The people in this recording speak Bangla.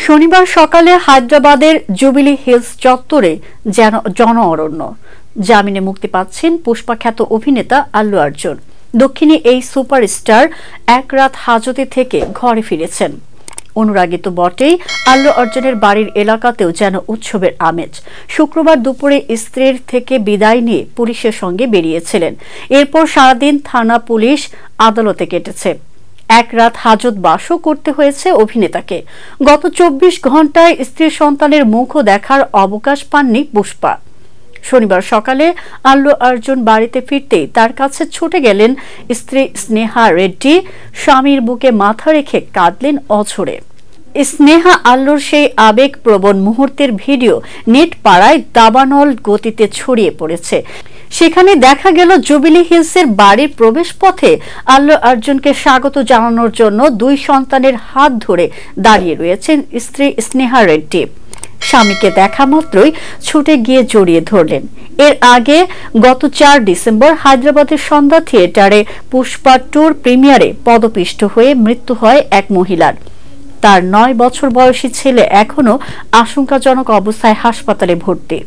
শনিবার সকালে হায়দ্রাবাদের জুবিলি হিলস চত্বরে যেন জন অরণ্য। জামিনে মুক্তি পাচ্ছেন পুষ্পা খ্যাত অভিনেতা আল্লু অর্জুন। দক্ষিণী এই সুপারস্টার এক রাত হাজতে থেকে ঘরে ফিরেছেন। অনুরাগী তো বটেই, আল্লু অর্জুনের বাড়ির এলাকাতেও যেন উৎসবের আমেজ। শুক্রবার দুপুরে স্ত্রীর থেকে বিদায় নিয়ে পুলিশের সঙ্গে বেরিয়েছিলেন। এরপর সারাদিন থানা, পুলিশ, আদালতে কেটেছে। এক রাত হাজত বাসও করতে হয়েছে অভিনেতাকে। গত 24 ঘন্টায় স্ত্রীর সন্তানের মুখও দেখার অবকাশ পাননি পুষ্পা। শনিবার সকালে আল্লু অর্জুন বাড়িতে ফিরতেই তার কাছে ছুটে গেলেন স্ত্রী স্নেহা রেড্ডি। স্বামীর বুকে মাথা রেখে কাঁদলেন অঝরে। স্নেহা আল্লুর সেই আবেগপ্রবণ মুহূর্তের ভিডিও নেট পাড়ায় দাবানল গতিতে ছড়িয়ে পড়েছে। সেখানে দেখা গেল জুবিলি হিলসের বাড়ির প্রবেশ পথে আল্লু অর্জুনকে স্বাগত জানানোর জন্য দুই সন্তানের হাত ধরে দাঁড়িয়ে রয়েছেন স্ত্রী স্নেহা রেড্ডি। স্বামীকে দেখা মাত্রই ছুটে গিয়ে জড়িয়ে ধরলেন। এর আগে গত 4 ডিসেম্বর হায়দ্রাবাদের সন্ধ্যা থিয়েটারে পুষ্পা টুর প্রিমিয়ারে পদপিষ্ট হয়ে মৃত্যু হয় এক মহিলার। তার 9 বছর বয়সী ছেলে এখনো আশঙ্কাজনক অবস্থায় হাসপাতালে ভর্তি।